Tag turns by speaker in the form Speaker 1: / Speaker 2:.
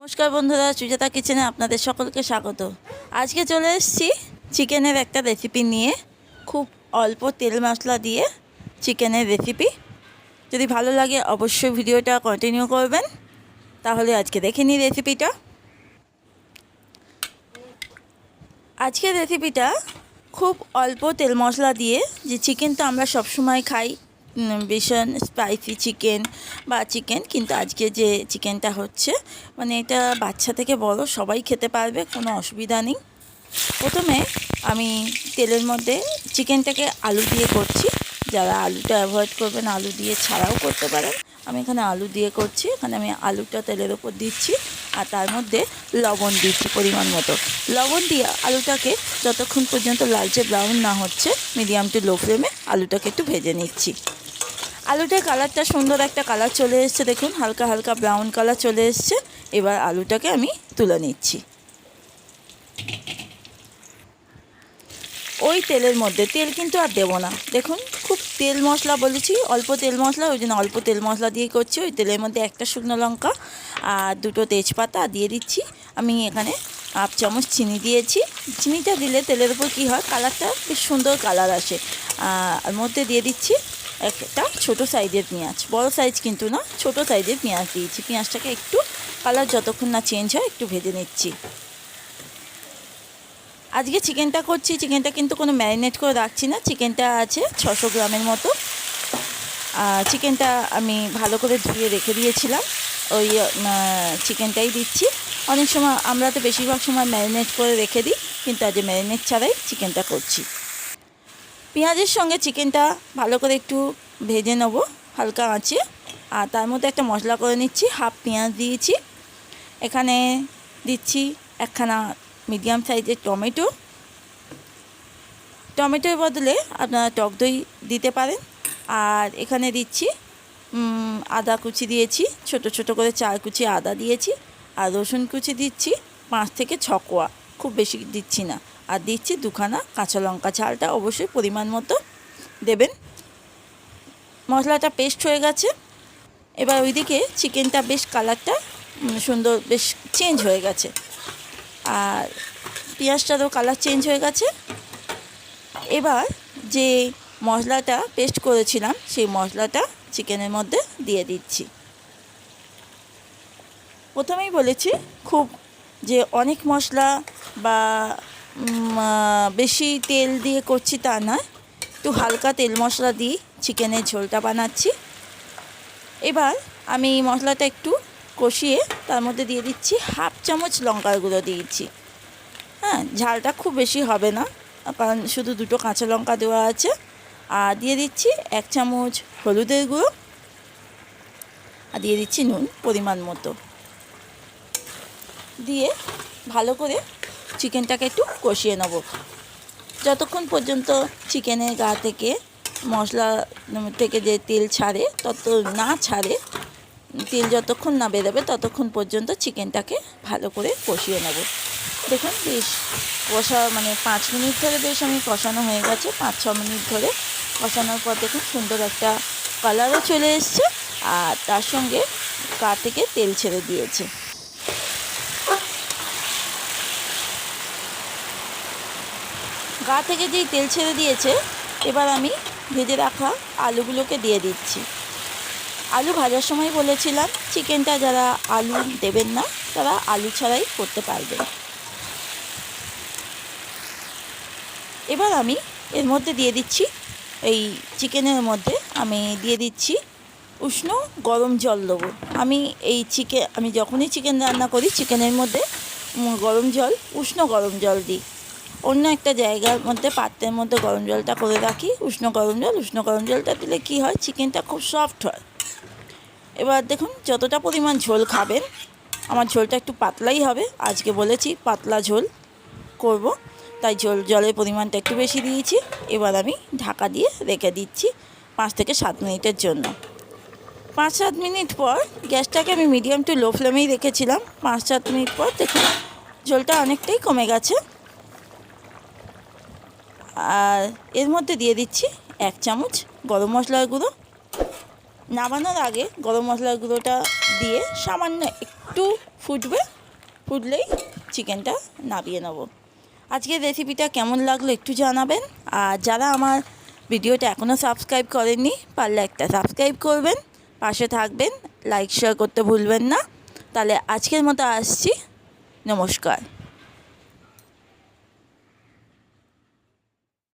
Speaker 1: নমস্কার বন্ধুরা, সুজাতা কিচেনে আপনাদের সকলকে স্বাগত। আজকে চলে এসেছি চিকেনের একটা রেসিপি নিয়ে। খুব অল্প তেল মশলা দিয়ে চিকেনের রেসিপি। যদি ভালো লাগে অবশ্যই ভিডিওটা কন্টিনিউ করবেন। তাহলে আজকে দেখে নিই রেসিপিটা। আজকের রেসিপিটা খুব অল্প তেল মশলা দিয়ে, যে চিকেন তো আমরা সবসময় খাই ভীষণ স্পাইসি চিকেন বা চিকেন, কিন্তু আজকে যে চিকেনটা হচ্ছে মানে এটা বাচ্চা থেকে বড় সবাই খেতে পারবে, কোনো অসুবিধা নেই। প্রথমে আমি তেলের মধ্যে চিকেনটাকে আলু দিয়ে করছি। যারা আলুটা অ্যাভয়েড করবেন আলু দিয়ে ছাড়াও করতে পারেন। আমি এখানে আলু দিয়ে করছি। এখানে আমি আলুটা তেলের ওপর দিচ্ছি আর তার মধ্যে লবণ দিচ্ছি পরিমাণ মতো। লবণ দিয়ে আলুটাকে যতক্ষণ পর্যন্ত লালচে ব্রাউন না হচ্ছে মিডিয়াম টু লো ফ্লেমে আলুটাকে একটু ভেজে নিচ্ছি। আলুটার কালারটা সুন্দর একটা কালার চলে এসছে, দেখুন হালকা হালকা ব্রাউন কালার চলে এসছে। এবার আলুটাকে আমি তুলে নিচ্ছি। ওই তেলের মধ্যে তেল কিন্তু আর দেবো না, দেখুন খুব তেল মশলা বলেছি, অল্প তেল মশলা, ওই জন্য অল্প তেল মশলা দিয়ে করছি। ওই তেলের মধ্যে একটা শুকনো লঙ্কা আর দুটো তেজপাতা দিয়ে দিচ্ছি। আমি এখানে 1 চামচ চিনি দিয়েছি। চিনিটা দিলে তেলের উপর কী হয়, কালারটা বেশ সুন্দর কালার আসে। আর মধ্যে দিয়ে দিচ্ছি একটা ছোটো সাইজের পেঁয়াজ, বড় সাইজ কিন্তু না, ছোটো সাইজের পেঁয়াজ দিয়েছি। পেঁয়াজটাকে একটু কালার যতক্ষণ না চেঞ্জ হয় একটু ভেজে নিচ্ছি। আজকে চিকেনটা করছি, চিকেনটা কিন্তু কোনো ম্যারিনেট করে রাখছি না। চিকেনটা আছে 600 গ্রামের মতো। চিকেনটা আমি ভালো করে ধুয়ে রেখে দিয়েছিলাম, ওই চিকেনটাই দিচ্ছি। অনেক সময় আমরা তো বেশিরভাগ সময় ম্যারিনেট করে রেখে দিই, কিন্তু আজ ম্যারিনেট ছাড়াই চিকেনটা করছি। পেঁয়াজের সঙ্গে চিকেনটা ভালো করে একটু ভেজে নেবো হালকা আঁচে। আর তার মধ্যে একটা মশলা করে নিচ্ছি। হাফ পেঁয়াজ দিয়েছি, এখানে দিচ্ছি একখানা মিডিয়াম সাইজের টমেটো। টমেটোর বদলে আপনারা টক দই দিতে পারেন। আর এখানে দিচ্ছি আদা কুচি দিয়েছি, ছোট ছোট করে 4 কুচি আদা দিয়েছি। আর রসুন কুচি দিচ্ছি 5 থেকে 6 কোয়া, খুব বেশি দিচ্ছি না। আর দিচ্ছি 2 খানা কাঁচা লঙ্কা। ঝালটা অবশ্যই পরিমাণ মতো দেবেন। মশলাটা পেস্ট হয়ে গেছে। এবার ওইদিকে চিকেনটা বেশ কালারটা সুন্দর বেশ চেঞ্জ হয়ে গেছে, আর পেঁয়াজটারও কালার চেঞ্জ হয়ে গেছে। এবার যে মশলাটা পেস্ট করেছিলাম সেই মশলাটা চিকেনের মধ্যে দিয়ে দিচ্ছি। প্রথমেই বলেছি খুব যে অনেক মশলা বা বেশি তেল দিয়ে করছি তা নয়, একটু হালকা তেল মশলা দিয়ে চিকেনের ঝোলটা বানাচ্ছি। এবার আমি মশলাটা একটু কষিয়ে তার মধ্যে দিয়ে দিচ্ছি 1/2 চামচ লঙ্কার গুঁড়ো দিয়েছি। হ্যাঁ, ঝালটা খুব বেশি হবে না, কারণ শুধু 2টো কাঁচা লঙ্কা দেওয়া আছে। আর দিয়ে দিচ্ছি 1 চামচ হলুদের গুঁড়ো, আর দিয়ে দিচ্ছি নুন পরিমাণ মতো। দিয়ে ভালো করে চিকেনটাকে একটু কষিয়ে নেব যতক্ষণ পর্যন্ত চিকেনের গা থেকে মশলা থেকে যে তেল ছাড়ে তত না ছাড়ে, তেল যতক্ষণ না বেরোবে ততক্ষণ পর্যন্ত চিকেনটাকে ভালো করে কষিয়ে নেব। দেখুন বেশ কষা 5 মিনিট ধরে বেশ আমি কষানো হয়ে গেছে। 5-6 মিনিট ধরে কষানোর পর দেখুন সুন্দর একটা কালারও চলে এসছে, আর তার সঙ্গে গা থেকে তেল ছেড়ে দিয়েছে। গা থেকে যেই তেল ছেড়ে দিয়েছে, এবার আমি ভেজে রাখা আলুগুলোকে দিয়ে দিচ্ছি। আলু ভাজার সময় বলেছিলাম চিকেনটা যারা আলু দেবেন না তারা আলু ছাড়াই করতে পারবেন। এবার আমি এর মধ্যে দিয়ে দিচ্ছি, এই চিকেনের মধ্যে আমি দিয়ে দিচ্ছি উষ্ণ গরম জল দেবো। আমি যখনই চিকেন রান্না করি চিকেনের মধ্যে গরম জল, উষ্ণ গরম জল দিই। অন্য একটা জায়গার মধ্যে পাত্রের মধ্যে গরম জলটা করে রাখি, উষ্ণ গরম জলটা দিলে কি হয়, চিকেনটা খুব সফট হয়। এবার দেখুন যতটা পরিমাণ ঝোল খাবেন, আমার ঝোলটা একটু পাতলাই হবে, আজকে বলেছি পাতলা ঝোল করব, তাই জলের পরিমাণটা একটু বেশি দিয়েছি। এবার আমি ঢাকা দিয়ে রেখে দিচ্ছি 5 থেকে 7 মিনিটের জন্য। 5-7 মিনিট পর গ্যাসটাকে আমি মিডিয়াম টু লো ফ্লেমেই রেখেছিলাম। 5-7 মিনিট পর দেখুন ঝোলটা অনেকটাই কমে গেছে। আর এর মধ্যে দিয়ে দিচ্ছি 1 চামচ গরম মশলার গুঁড়ো। নামানোর আগে গরম মশলার গুঁড়োটা দিয়ে সামান্য একটু ফুটবে, ফুটলেই চিকেনটা নামিয়ে নেব। আজকের রেসিপিটা কেমন লাগলো একটু জানাবেন। আর যারা আমার ভিডিওটা এখনও সাবস্ক্রাইব করেননি পারলে একটা সাবস্ক্রাইব করবেন, পাশে থাকবেন, লাইক শেয়ার করতে ভুলবেন না। তাহলে আজকের মতো আসছি, নমস্কার।